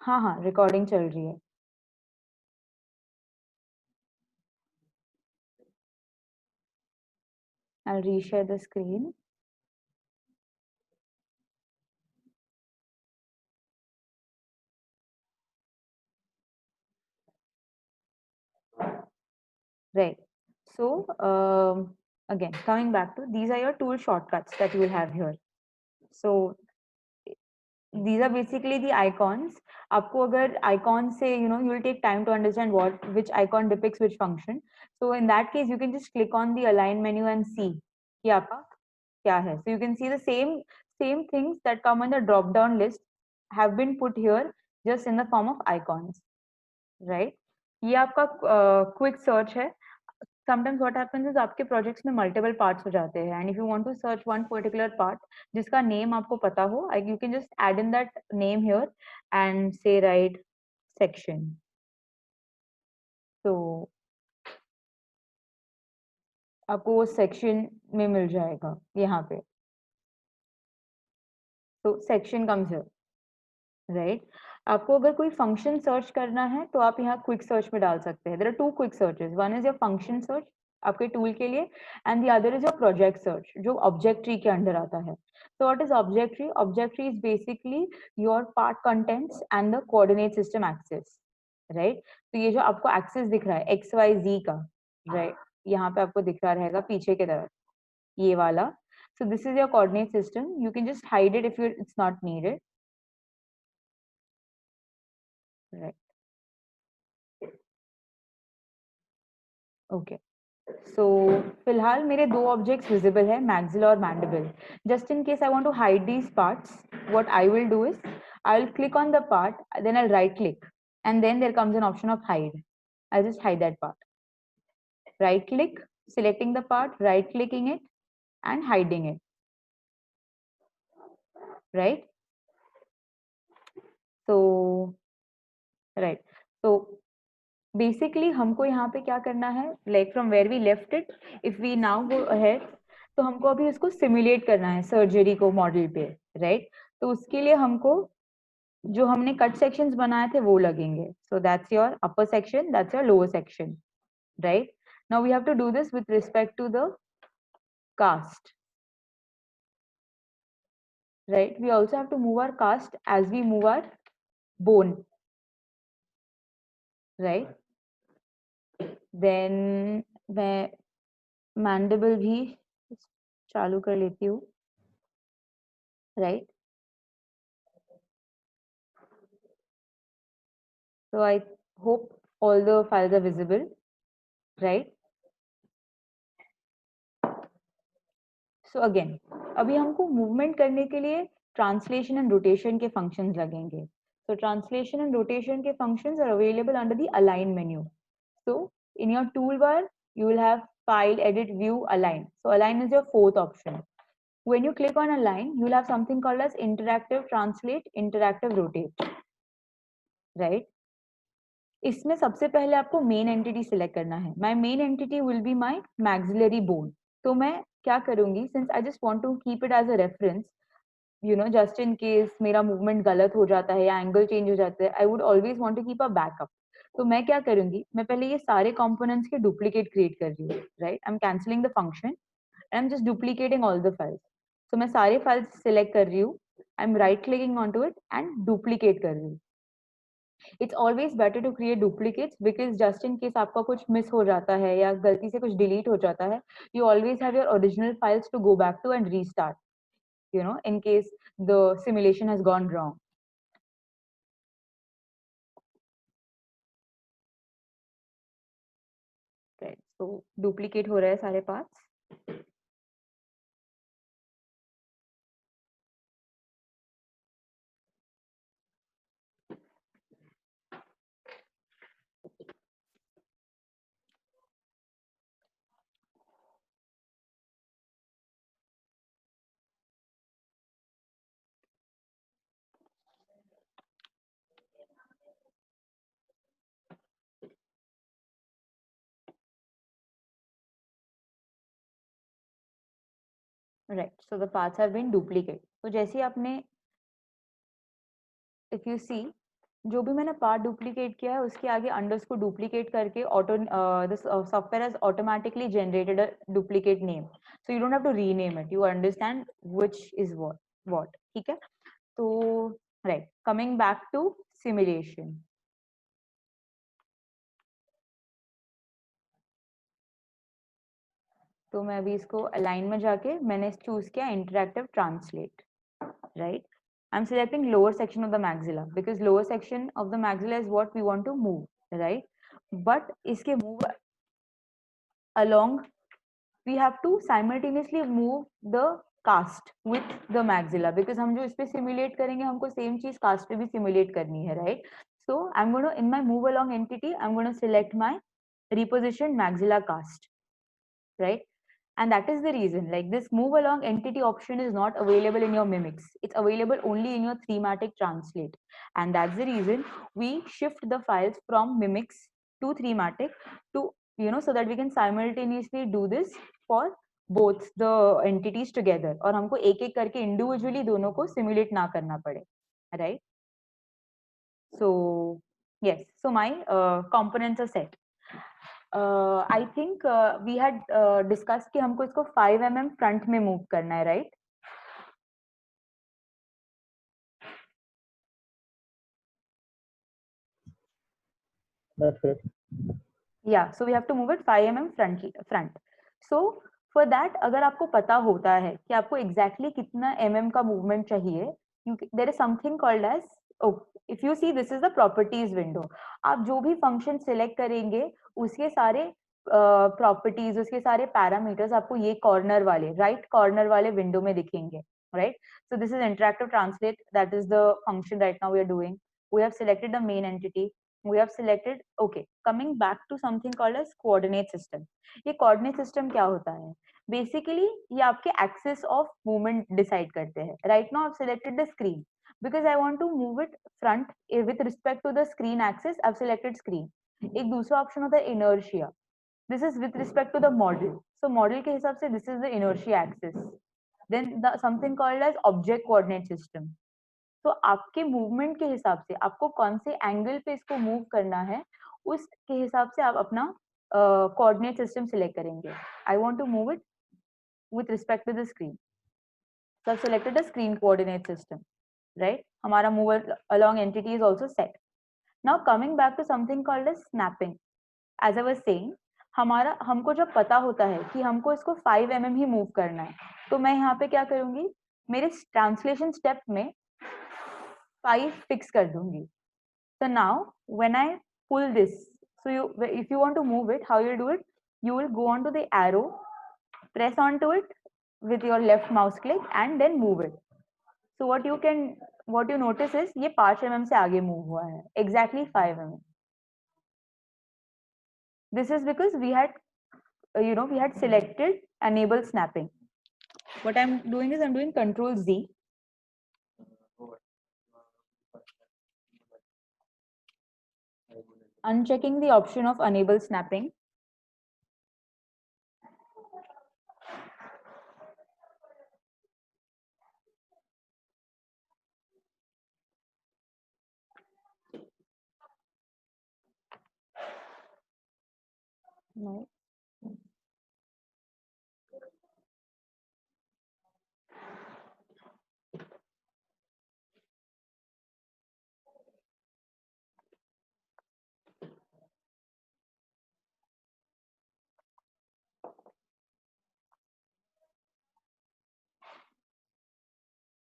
हाँ हाँ, रिकॉर्डिंग चल रही है। I'll reshare the screen. Right. So again, coming back to these are your tool shortcuts that you will have here. So these are basically the icons. आपको अगर icon से you will take time to understand which icon depicts which function. So in that case, you can just click on the align menu and see कि आपका क्या है. So you can see the same things that come on the drop down list have been put here just in the form of icons, right? ये आपका quick search है. Sometimes what happens is आपके projects में multiple parts हो जाते हैं, and if you want to search one particular part जिसका name आपको पता हो, you can just add in that name here and say write section. So आपको वो section में मिल जाएगा यहाँ पे. So section comes here, right? आपको अगर कोई function search करना है तो आप यहाँ quick search में डाल सकते हैं. There are two quick searches. One is your function search आपके tool के लिए, and the other is your project search जो object tree के अंदर आता है. So what is object tree? Object tree is basically your part contents and the coordinate system axis, right? तो ये जो आपको axis दिख रहा है x y z का, right? यहाँ पे आपको दिख रहा रहेगा पीछे की तरफ ये वाला. So this is your coordinate system. You can just hide it if it's not needed, right? Okay. So फिलहाल मेरे दो objects visible है, maxilla और mandible. Just in case I want to hide these parts, what I will do is I'll click on the part, then I'll right click, and then there comes an option of hide. I'll just hide that part. Right click, selecting the part, right clicking it, and hiding it. Right? So right. So basically हमको यहाँ पे क्या करना है, like from where we left it, if we now go ahead, तो हमको अभी उसको simulate करना है सर्जरी को मॉडल पे, right? तो उसके लिए हमको जो हमने कट सेक्शंस बनाए थे वो लगेंगे. So that's your upper section, that's your lower section, right? Now we have to do this with respect to the cast, right? We also have to move our cast as we move our bone, right? Then मैं mandible भी चालू कर लेती हूँ, right? So I hope all the files are visible, right? So again, अभी हमको movement करने के लिए translation and rotation के functions लगेंगे. So translation and rotation के functions are available under the align menu. So in your toolbar, you will have file, edit, view, align. So align is your fourth option. When you click on align, you will have something called as interactive translate, interactive rotate, right? इसमें सबसे पहले आपको main entity select करना है. My main entity will be my maxillary bone. तो मैं क्या करूंगी, since I just want to keep it as a reference, just in case मेरा मूवमेंट गलत हो जाता है या एंगल चेंज हो जाता है, I would always want to keep a backup. तो मैं क्या करूंगी, मैं पहले ये सारे कंपोनेंट्स के डुप्लीकेट क्रिएट कर रही हूँ, right? I am cancelling the function, I am just duplicating all the files. तो मैं सारे फाइल्स सिलेक्ट कर रही हूँ, I am right clicking on to it and duplicate कर रही हूँ. It's always better to create duplicates because just in case आपका कुछ मिस हो जाता है या गलती से कुछ डिलीट हो जाता है, you always have your original files to go back to and restart, in case the simulation has gone wrong. Right. So duplicate हो रहे हैं सारे parts. Right, so the paths have been duplicate. तो जैसे आपने, इफ यू सी, जो भी मैंने पार्ट डुप्लीकेट किया है उसके आगे अंडर्स को डुप्लीकेट करके auto this software has automatically generated a duplicate name, so you don't have to rename it, you understand which is what. ठीक है, तो right, coming back to simulation. तो मैं अभी इसको अलाइन में जाके मैंने चूज किया interactive translate, right? I'm selecting lower section of the maxilla because lower section of the maxilla is what we want to move, right? But इसके move along, we have to simultaneously move the cast with the maxilla because हम जो इस पे simulate करेंगे हमको same चीज cast पे भी simulate करनी है, right? So I'm going to, in my move along entity, I'm going to select my repositioned maxilla cast, right? And that is the reason, like, this move along entity option is not available in your mimics, it's available only in your thematic translate. And that's the reason we shift the files from mimics to thematic, to, you know, so that we can simultaneously do this for both the entities together, और हमको एक एक करके individually दोनों को simulate ना करना पड़े, right? So yes, so my components are set. I think we had discuss कि हमको इसको 5 mm फ्रंट में मूव करना है, राइट? That's correct. या so we have to move it 5 mm front. So for that, अगर आपको पता होता है कि आपको एग्जैक्टली कितना mm का मूवमेंट चाहिए, there is something called as, if you see, this is the properties window. आप जो भी फंक्शन सिलेक्ट करेंगे उसके सारे प्रॉपर्टीज, उसके सारे पैरामीटर्स आपको ये कॉर्नर वाले, राइट कॉर्नर वाले विंडो में दिखेंगे, right? So this is interactive translate, that is the function right now we are doing. We have selected the main entity, we have selected, okay, coming back to something called as coordinate system. ये coordinate system क्या होता है? Basically ये आपके axis of movement decide करते हैं। Right now I've selected the screen because I want to move it front with respect to the screen axis. I've selected screen. एक दूसरा option होता है inertia. This is with respect to the model. So model के हिसाब से this is the inertia axis. Then the something called as object coordinate system. तो आपके movement के हिसाब से आपको कौन से एंगल पे इसको मूव करना है, उसके हिसाब से आप अपना कोऑर्डिनेट सिस्टम सिलेक्ट करेंगे। I want to move it with respect to the screen, so I selected the screen coordinate system, right? हमारा move along entity is also set. Now coming back to something called as snapping. As I was saying, हमारा, हमको जब पता होता है कि हमको इसको 5 mm ही मूव करना है, तो मैं यहाँ पे क्या करूंगी, मेरे ट्रांसलेशन स्टेप में 5 फिक्स कर दूंगी। So now when I pull this, so you, if you want to move it, how you do it, you will go onto the arrow, press onto it with your left mouse click and then move it. So what you notice is ये 5 mm से आगे move हुआ है, exactly 5 mm. This is because we had, we had selected enable snapping. What I'm doing is I'm doing Control Z. Unchecking the option of enable snapping. No.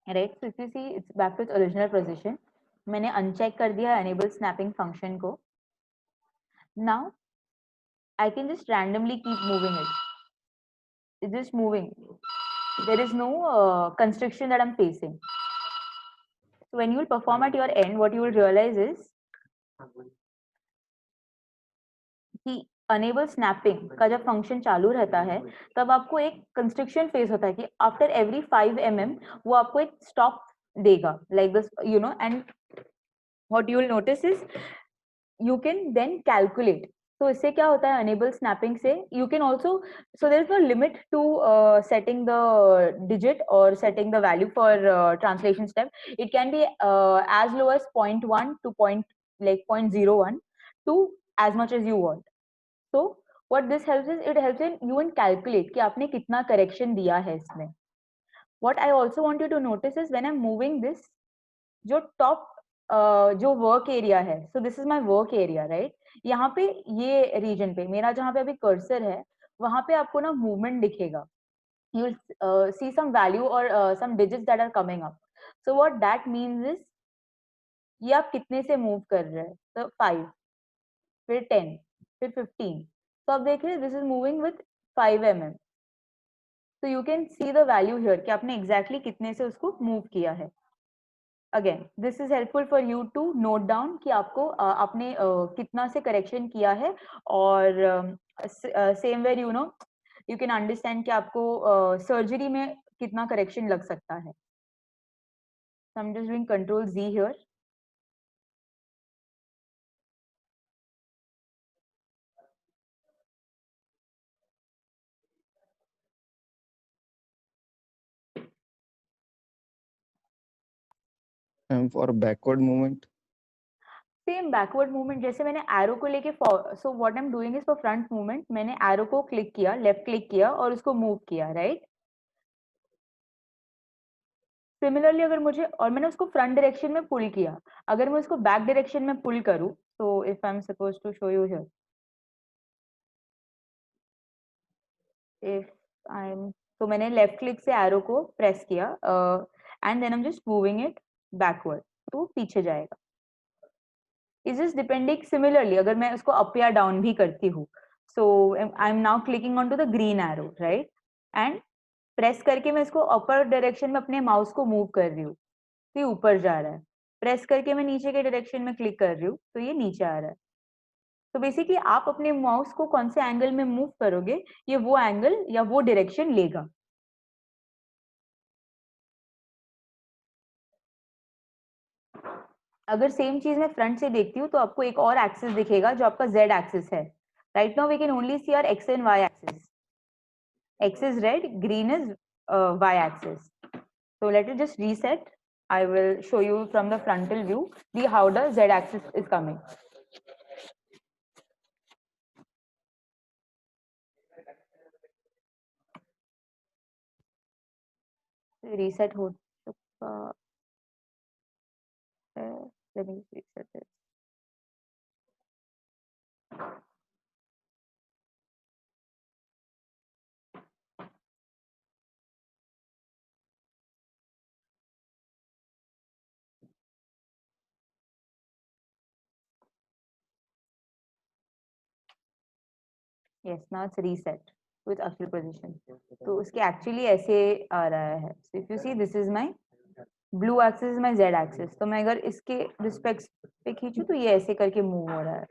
Right, so if you see, it's back to its original position. मैंने uncheck कर दिया enable snapping function को. Now I can just randomly keep moving it. It's just moving. There is no constriction that I'm facing. So when you will perform at your end, what you will realize is कि enable snapping का जब function चालू रहता है तब आपको एक constriction face होता है कि आफ्टर एवरी 5 mm वो आपको एक स्टॉप देगा, like this, and what you will notice is you can then calculate तो इससे क्या होता है, enable snapping से you can also, so there is no limit to setting the digit or setting the value for translation step. It can be as low as 0.1 to 0.01 to as much as you want. So what this helps is, it helps in you and calculate कि आपने कितना correction दिया है इसमें. What I also want you to notice is when I'm moving this, जो top जो work area है, सो this is my work area, right. यहाँ पे ये रीजन पे मेरा जहाँ पे अभी कर्सर है, वहां पे आपको ना मूवमेंट दिखेगा. You will see some value और some digits that are coming up. So what that means is, ये आप कितने से मूव कर रहे हैं. तो 5, फिर 10, फिर 15. तो आप देख रहे हैं this is moving with 5 mm. तो you can see the value here कि आपने एग्जैक्टली कितने से उसको मूव किया है. Again this is helpful for you to note down कि आपको आपने कितना से करेक्शन किया है. और same where you can understand कि आपको सर्जरी में कितना करेक्शन लग सकता है. So I'm just doing Control Z here. And for backward movement, same backward movement जैसे मैंने एरो को लेके, so what I am doing is for front movement, मैंने एरो को क्लिक किया, लेफ्ट क्लिक किया और उसको मूव किया, राइट. सिमिलरली अगर मुझे, और मैंने उसको फ्रंट डायरेक्शन में पुल किया, अगर मैं उसको बैक डायरेक्शन में पुल करूं, तो if I am suppose to show you here, if I am, तो मैंने लेफ्ट क्लिक से एरो को प्रेस किया and then I am just moving it backward, तो पीछे जाएगा. Is just depending. सिमिलरली अगर मैं उसको अप या डाउन भी करती हूँ, so I am now clicking on to the green arrow, right, and press करके मैं इसको अपर डायरेक्शन में अपने माउस को मूव कर रही हूँ, तो ये ऊपर जा रहा है. प्रेस करके मैं नीचे के डायरेक्शन में क्लिक कर रही हूँ, तो ये नीचे आ रहा है. तो बेसिकली आप अपने माउस को कौन से एंगल में मूव करोगे, ये वो एंगल या वो डायरेक्शन लेगा. अगर सेम चीज मैं फ्रंट से देखती हूँ, तो आपको एक और एक्सिस दिखेगा जो आपका जेड एक्सिस है. Right now we can only see our X and Y axis. X is red, green is y axis. So let it just reset. I will show you from the frontal view how the z axis is coming. Reset हो चुका है. Let me reset it. Yes, now it's reset with actual position. तो उसके actually ऐसे आ रहा है. So if you see, this is my blue axis is my z axis. तो मैं अगर इसके रिस्पेक्ट पे खींचूं, तो ये ऐसे करके मूव हो रहा है,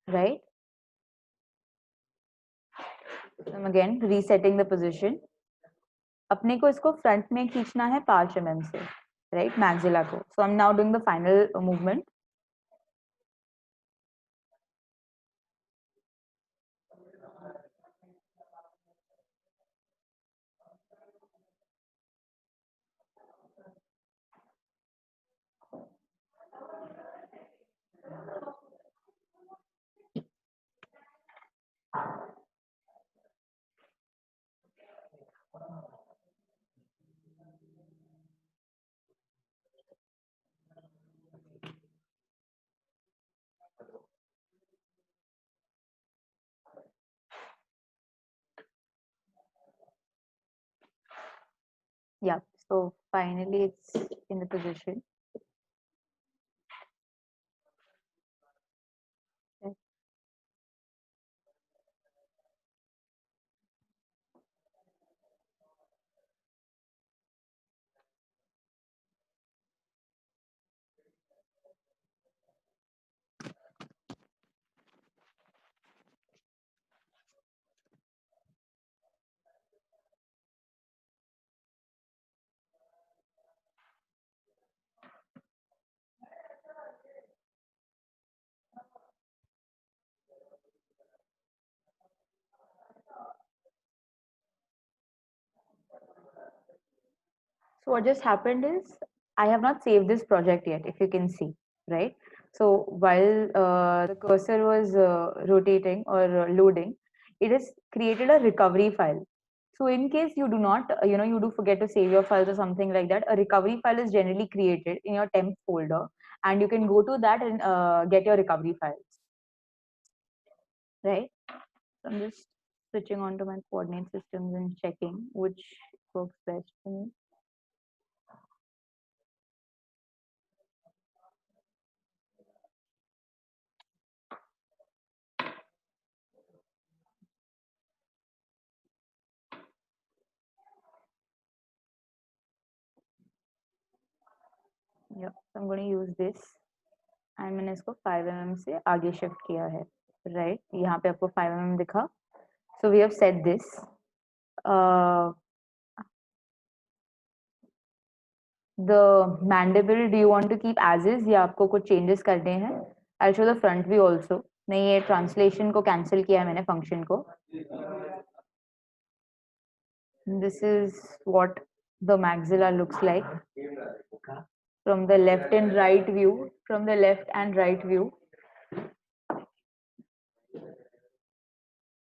right? I'm again resetting the position. अपने को इसको फ्रंट में खींचना है 5 mm से, राइट, मैक्सिला को. So I am now doing the final movement. Yeah, so finally it's in the position. Okay. So what just happened is I have not saved this project yet, if you can see, right? So while the cursor was rotating or loading, it has created a recovery file. So in case you do not, you do forget to save your files or something like that, a recovery file is generally created in your temp folder, and you can go to that and get your recovery files, right? So I'm just switching on to my coordinate systems and checking which works best for me. Yep, so I'm going to use this and मैंने इसको 5 mm से आगे shift किया है, right? यहाँ पे आपको 5 mm दिखा. So we have set this. The mandible, do you want to keep as is या आपको कुछ changes करने हैं? I'll show the front view also. नहीं, ये translation को cancel किया है मैंने function को. This is what the maxilla looks like from the left and right view. From the left and right view,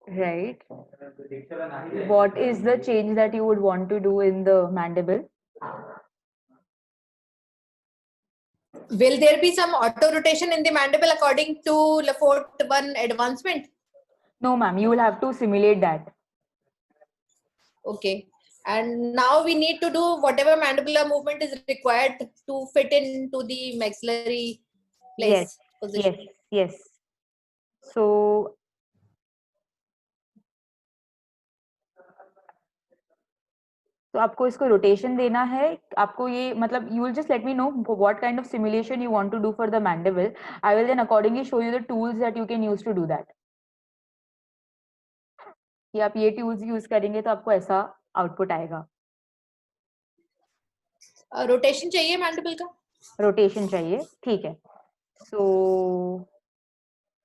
right? What is the change that you would want to do in the mandible? Will there be some auto rotation in the mandible according to Lefort 1 advancement? No, ma'am, you will have to simulate that. Okay. And now we need to do whatever mandibular movement is required to fit into the maxillary place position. Yes. So आपको इसको rotation देना है. आपको ये मतलब you will just let me know what kind of simulation you want to do for the mandible. I will then accordingly show you the tools that you can use to do that. कि आप ये tools use करेंगे तो आपको ऐसा output आएगा. Rotation चाहिए mandible का? रोटेशन चाहिए, ठीक है. सो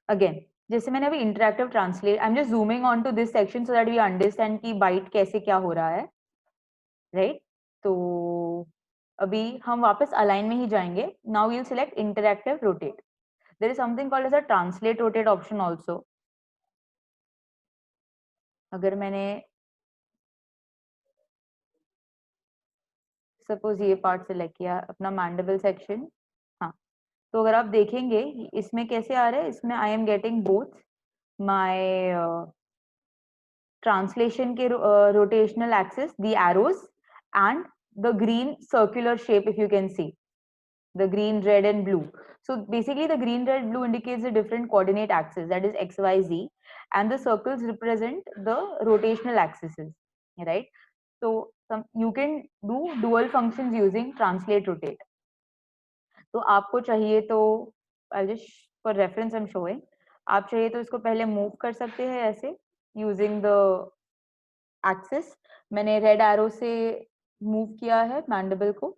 अगेन जैसे मैंने अभी interactive translate, I am just zooming on to this section so that we understand कि बाइट कैसे क्या हो रहा है, राइट? तो अभी हम वापस अलाइन में ही जाएंगे. Now we will select interactive rotate. There is something called as a translate rotate option also. अगर मैंने सपोज ये पार्ट सिलेक्ट किया अपना मैंडिबल सेक्शन, हाँ, तो अगर आप देखेंगे इसमें कैसे आ रहा है, इसमें I am getting both my translation के rotational axis, the arrows, and the green circular shape, if you can see, the green, red and blue. So basically the green, red, blue indicates the different coordinate axis, that is x, y, z, and the circles represent the rotational axes, right? So you can do dual functions using translate rotate. तो आपको चाहिए तो I'll just for reference I'm showing, आप चाहिए तो इसको पहले move कर सकते हैं ऐसे using the axis. मैंने रेड एरो से मूव किया है मैंडिबल को.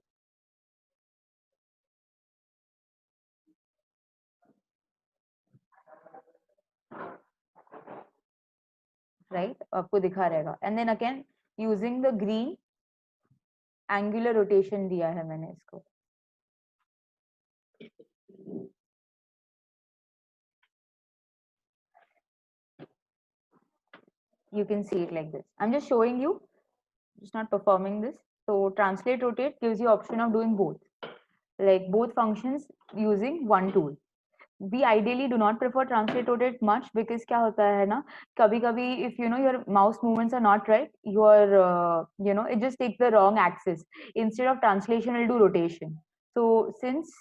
राइट, आपको दिखा रहेगा. And then again using the green angular rotation दिया है मैंने इसको. You can see it like this. I'm just showing you, just not performing this. So translate rotate gives you option of doing both, like both functions using one tool. We ideally do not prefer translate rotate much because क्या होता है ना, कभी कभी if you know your mouse movements are not right, your it just takes the wrong axis. Instead of translation, it'll do rotation. So since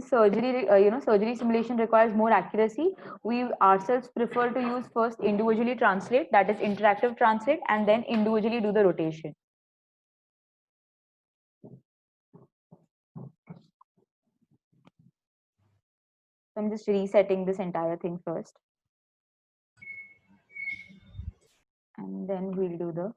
surgery surgery simulation requires more accuracy, we ourselves prefer to use first individually translate, that is interactive translate, and then individually do the rotation. So I'm just resetting this entire thing first, and then we'll do the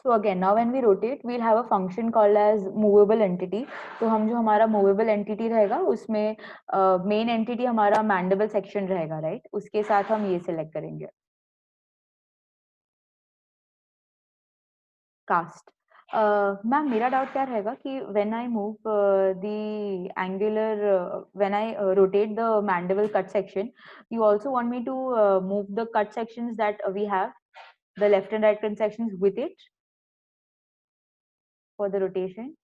So again, now when we rotate, we'll have a function called as movable entity. तो हम जो हमारा movable entity रहेगा, उसमें main entity हमारा mandible section रहेगा, right? उसके साथ हम ये select करेंगे. Cast. मैम मेरा डाउट क्या रहेगा कि when I move the angular, when I rotate the mandible cut section, you also want me to move the cut sections that we have, the left and right cut sections with it for the rotation.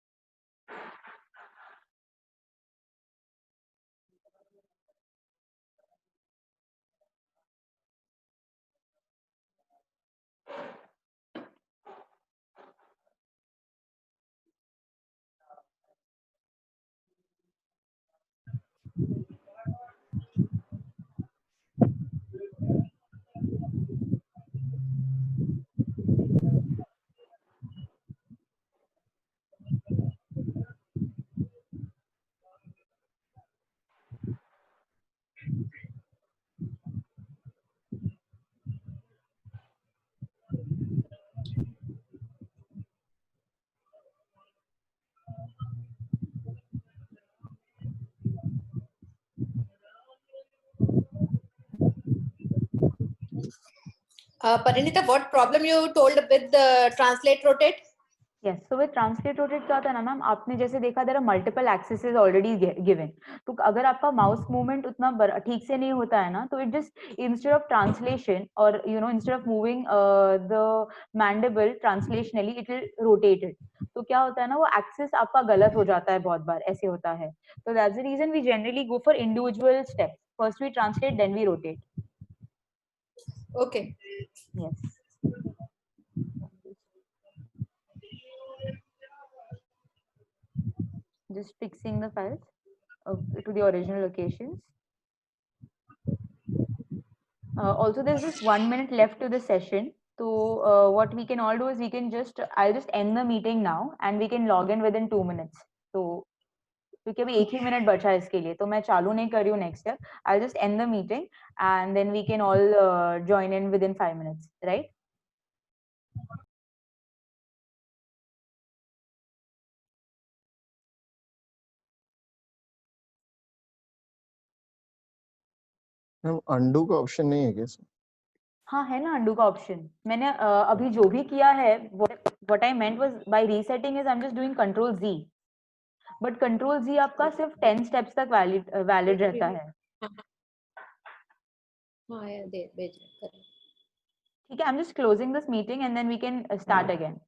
Parinita, what problem you told with the translate rotate? Yes, so with translate rotate क्या होता है ना ma'am, आपने जैसे देखा there are multiple axes already given. तो अगर आपका mouse movement उतना ठीक से नहीं होता है ना, तो it just instead of translation or instead of moving the mandible translationally, it will rotate it. तो क्या होता है ना, वो axis आपका गलत हो जाता है बहुत बार, ऐसे होता है. So that's the reason we generally go for individual steps. First we translate, then we rotate. Okay. Yes. Just fixing the files to the original locations. Also, there's just 1 minute left to the session. So what we can all do is I'll just end the meeting now and we can log in within 2 minutes. So क्योंकि अभी 1 ही minute बचा है इसके लिए, तो मैं चालू नहीं कर रही हूँ next step. I'll just end the meeting and then we can all join in within 5 minutes, right? Ma'am undo का ऑप्शन नहीं है क्या इसमें? हाँ है ना undo का ऑप्शन. मैंने अभी जो भी किया है, what I meant was by resetting is I'm just doing Control Z. But Control Z आपका सिर्फ 10 steps तक valid रहता है. हाँ, दे भेज रहे, ठीक है, I'm just closing this meeting and then we can start again.